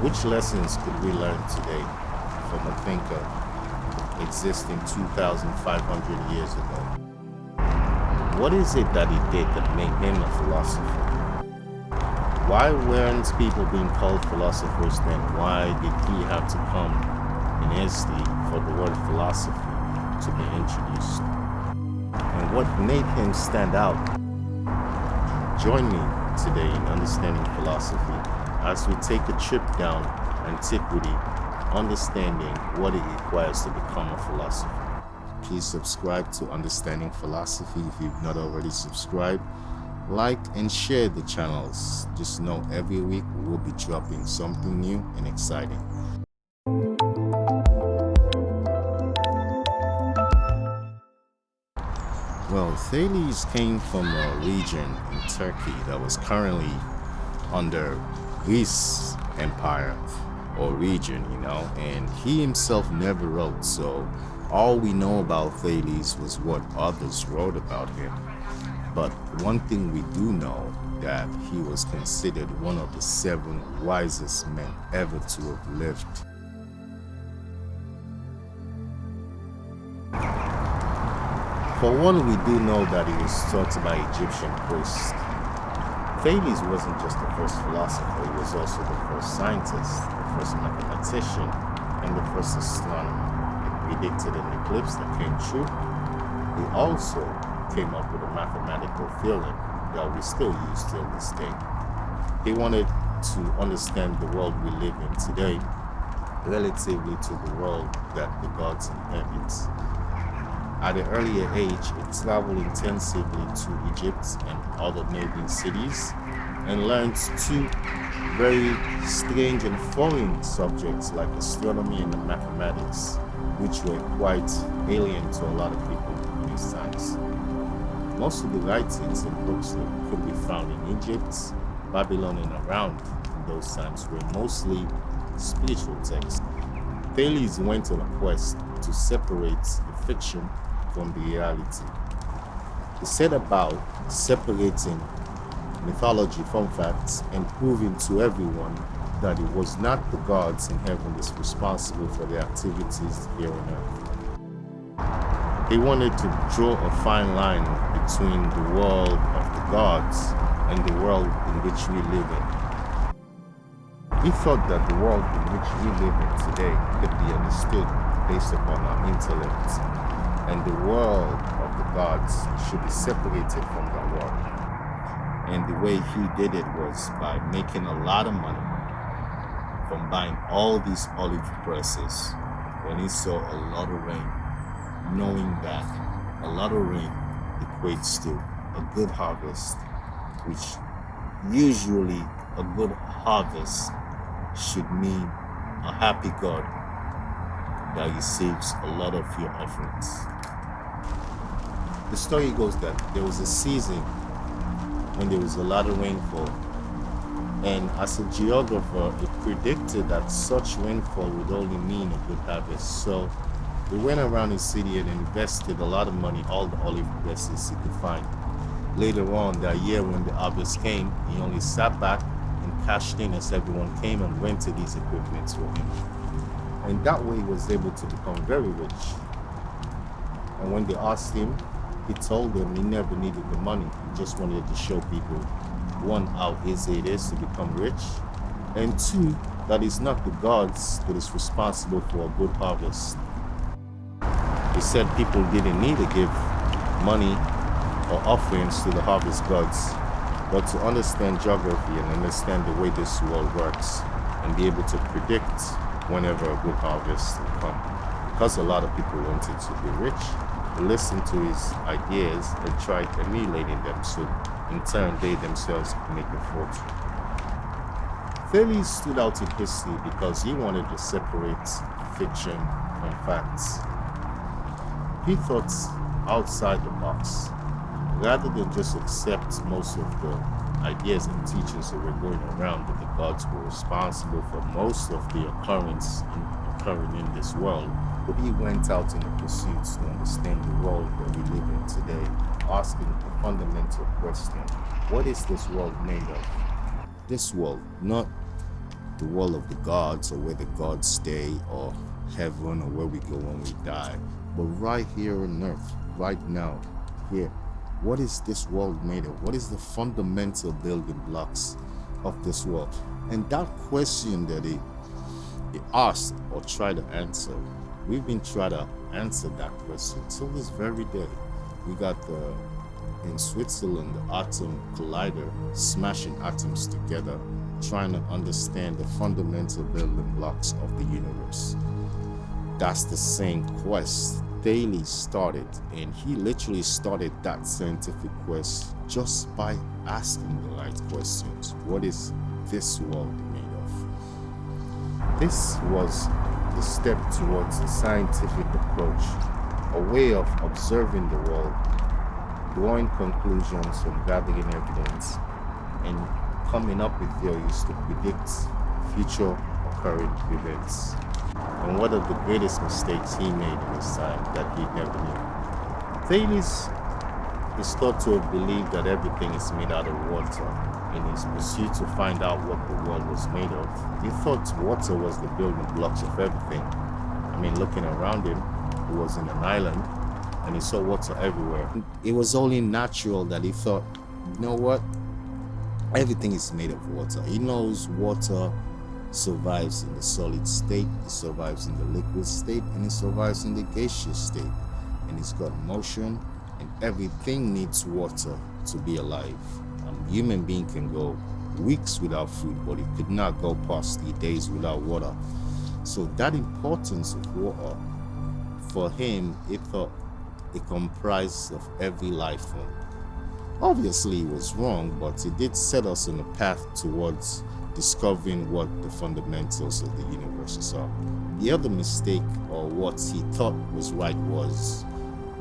Which lessons could we learn today from a thinker existing 2,500 years ago? What is it that he did that made him a philosopher? Why weren't people being called philosophers then? Why did he have to come in history for the word philosophy to be introduced? And what made him stand out? Join me today in understanding philosophy as we take a trip down antiquity, understanding what it requires to become a philosopher. Please subscribe to Understanding Philosophy if you've not already subscribed. Like and share the channels. Just know every week we'll be dropping something new and exciting. Well, Thales came from a region in Turkey that was currently under Greece Empire or region, and he himself never wrote, so all we know about Thales was what others wrote about him. But one thing we do know, that he was considered one of the 7 wisest men ever to have lived. For one, we do know that he was taught by Egyptian priests. Thales wasn't just the first philosopher, he was also the first scientist, the first mathematician, and the first astronomer. He predicted an eclipse that came true. He also came up with a mathematical theorem that we still use till this day. He wanted to understand the world we live in today relatively to the world that the gods inhabit. At an earlier age, he traveled intensively to Egypt and other neighboring cities and learned 2 very strange and foreign subjects like astronomy and mathematics, which were quite alien to a lot of people in these times. Most of the writings and books that could be found in Egypt, Babylon, and around in those times were mostly spiritual texts. Thales went on a quest to separate the fiction from the reality. He set about separating mythology from facts and proving to everyone that it was not the gods in heaven that's responsible for their activities here on earth. He wanted to draw a fine line between the world of the gods and the world in which we live in. He thought that the world in which we live in today could be understood based upon our intellect, and the world of the gods should be separated from that world. And the way he did it was by making a lot of money from buying all these olive presses when he saw a lot of rain, knowing that a lot of rain equates to a good harvest, which usually a good harvest should mean a happy God that receives a lot of your offerings. The story goes that there was a season when there was a lot of rainfall, and as a geographer, it predicted that such rainfall would only mean a good harvest. So he went around the city and invested a lot of money, all the olive presses he could find. Later on that year, when the harvest came, he only sat back and cashed in as everyone came and rented these equipments for him. And that way he was able to become very rich. And when they asked him, he told them he never needed the money. He just wanted to show people, 1, how easy it is to become rich, and 2, that it's not the gods that is responsible for a good harvest. He said people didn't need to give money or offerings to the harvest gods, but to understand geography and understand the way this world works and be able to predict whenever a good harvest will come. Because a lot of people wanted to be rich, they listened to his ideas and tried emulating them, so in turn they themselves could make a fortune. Thales stood out in history because he wanted to separate fiction from facts. He thought outside the box, rather than just accept most of the ideas and teachings that were going around that the gods were responsible for most of the occurrence occurring in this world. But he went out in the pursuits to understand the world that we live in today, asking the fundamental question, what is this world made of? This world, not the world of the gods, or where the gods stay, or heaven, or where we go when we die. But right here on earth, right now, here, what is this world made of? What is the fundamental building blocks of this world? And that question that he asked or tried to answer, we've been trying to answer that question till this very day. We got in Switzerland, the atom collider smashing atoms together, trying to understand the fundamental building blocks of the universe. That's the same quest Thales started, and he literally started that scientific quest just by asking the right questions. What is this world made of? This was the step towards a scientific approach, a way of observing the world, drawing conclusions from gathering evidence, and coming up with theories to predict future occurring events. And one of the greatest mistakes he made in his time that he never knew. Thales is thought to have believed that everything is made out of water. In his pursuit to find out what the world was made of, he thought water was the building blocks of everything. I mean, looking around him, he was in an island and he saw water everywhere. It was only natural that he thought, you know what? Everything is made of water. He knows water survives in the solid state, it survives in the liquid state, and it survives in the gaseous state. And it's got motion, and everything needs water to be alive. A human being can go weeks without food, but it could not go past 3 days without water. So that importance of water, for him, he thought it comprised of every life form. Obviously, it was wrong, but it did set us on a path towards discovering what the fundamentals of the universe are. The other mistake, or what he thought was right, was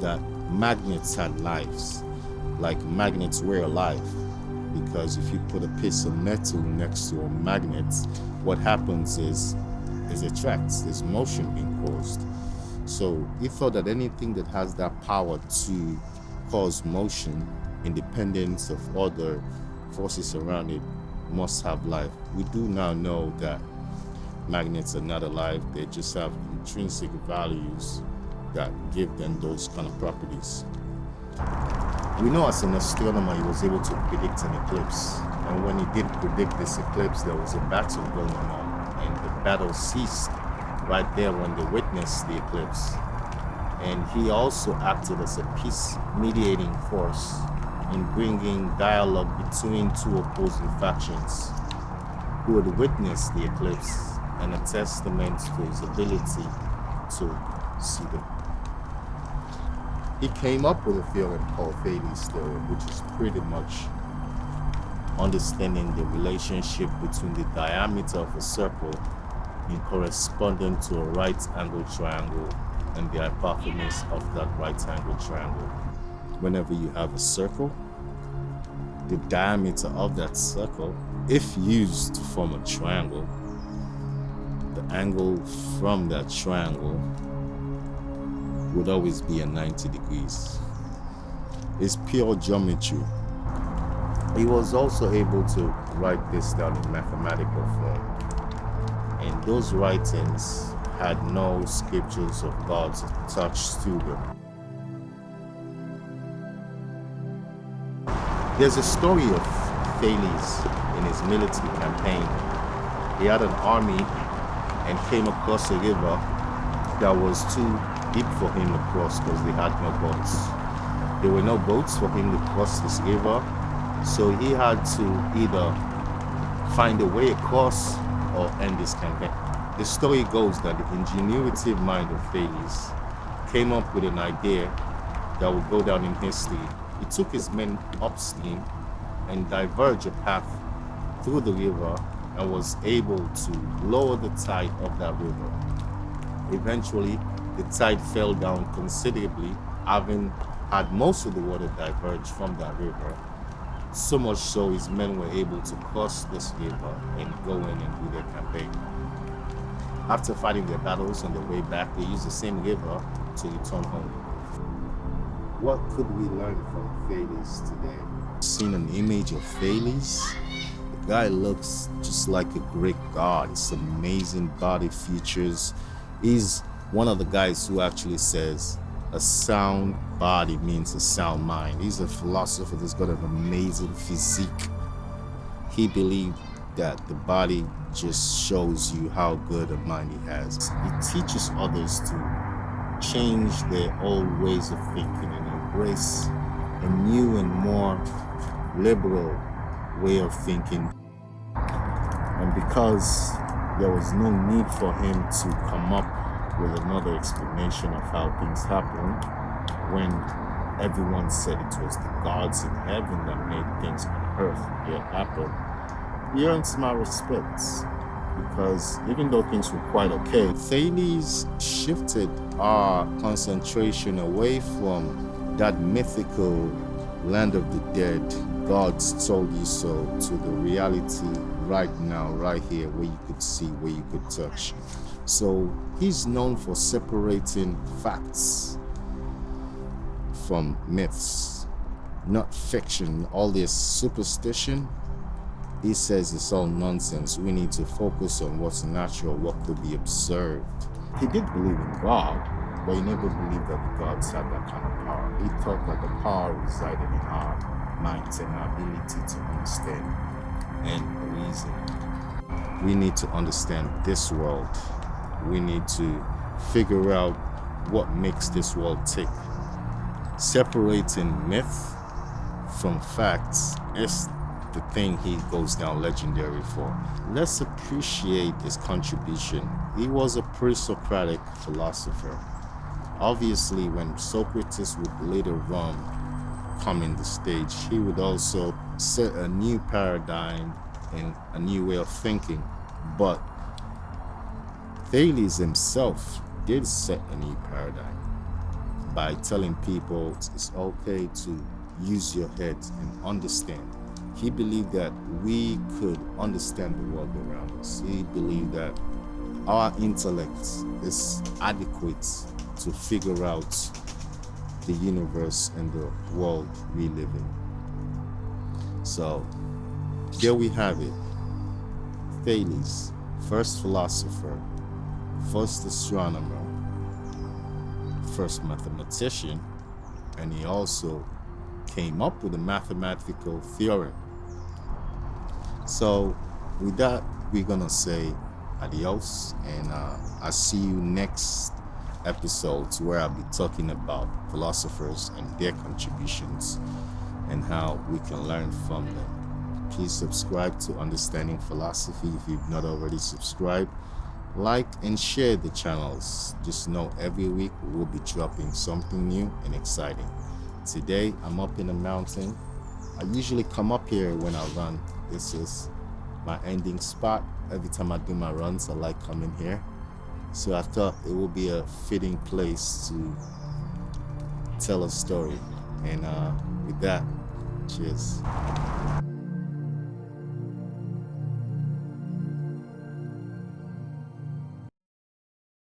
that magnets had lives, like magnets were alive, because if you put a piece of metal next to a magnet, what happens is it attracts, there's motion being caused. So he thought that anything that has that power to cause motion, independent of other forces around it, must have life. We do now know that magnets are not alive, they just have intrinsic values that give them those kind of properties. We know as an astronomer he was able to predict an eclipse, and when he did predict this eclipse, there was a battle going on, and the battle ceased right there when they witnessed the eclipse. And he also acted as a peace mediating force in bringing dialogue between two opposing factions who had witnessed the eclipse, and a testament to his ability to see them. He came up with a theorem called Thales' theorem, which is pretty much understanding the relationship between the diameter of a circle in corresponding to a right angle triangle and the hypotenuse of that right angle triangle. Whenever you have a circle, the diameter of that circle, if used to form a triangle, the angle from that triangle would always be at 90 degrees. It's pure geometry. He was also able to write this down in mathematical form, and those writings had no scriptures of God's attached to them. There's a story of Thales in his military campaign. He had an army and came across a river that was too deep for him to cross because they had no boats. There were no boats for him to cross this river, so he had to either find a way across or end his campaign. The story goes that the ingenuitive mind of Thales came up with an idea that would go down in history. He took his men upstream and diverged a path through the river and was able to lower the tide of that river. Eventually, the tide fell down considerably, having had most of the water diverge from that river. So much so his men were able to cross this river and go in and do their campaign. After fighting their battles on their way back, they used the same river to return home. What could we learn from Thales today? Seen an image of Thales. Guy looks just like a Greek god. It's amazing body features. He's one of the guys who actually says a sound body means a sound mind. He's a philosopher that's got an amazing physique. He believed that the body just shows you how good a mind he has. He teaches others to change their old ways of thinking and embrace a new and more liberal way of thinking. And because there was no need for him to come up with another explanation of how things happen, when everyone said it was the gods in heaven that made things on earth yet happen, he earns my respects. Because even though things were quite okay, Thales shifted our concentration away from that mythical land of the dead, God's told you so, to the reality right now, right here, where you could see, where you could touch. So he's known for separating facts from myths, not fiction. All this superstition, he says it's all nonsense. We need to focus on what's natural, what could be observed. He did believe in God, but he never believed that the gods had that kind of power. He thought that the power resided in our minds and our ability to understand and reason. We need to understand this world. We need to figure out what makes this world tick. Separating myth from facts is the thing he goes down legendary for. Let's appreciate his contribution. He was a pre-Socratic philosopher. Obviously, when Socrates would later on come in the stage, he would also set a new paradigm and a new way of thinking. But Thales himself did set a new paradigm by telling people it's okay to use your head and understand. He believed that we could understand the world around us. He believed that our intellect is adequate to figure out the universe and the world we live in. So there we have it. Thales, first philosopher, first astronomer, first mathematician, and he also came up with a mathematical theorem. So with that, we're gonna say adios, and I'll see you next episodes where I'll be talking about philosophers and their contributions and how we can learn from them. Please subscribe to Understanding Philosophy if you've not already subscribed. Like and share the channels. Just know every week we'll be dropping something new and exciting. Today I'm up in a mountain. I usually come up here when I run. This is my ending spot. Every time I do my runs, I like coming here. So I thought it would be a fitting place to tell a story. And with that, cheers.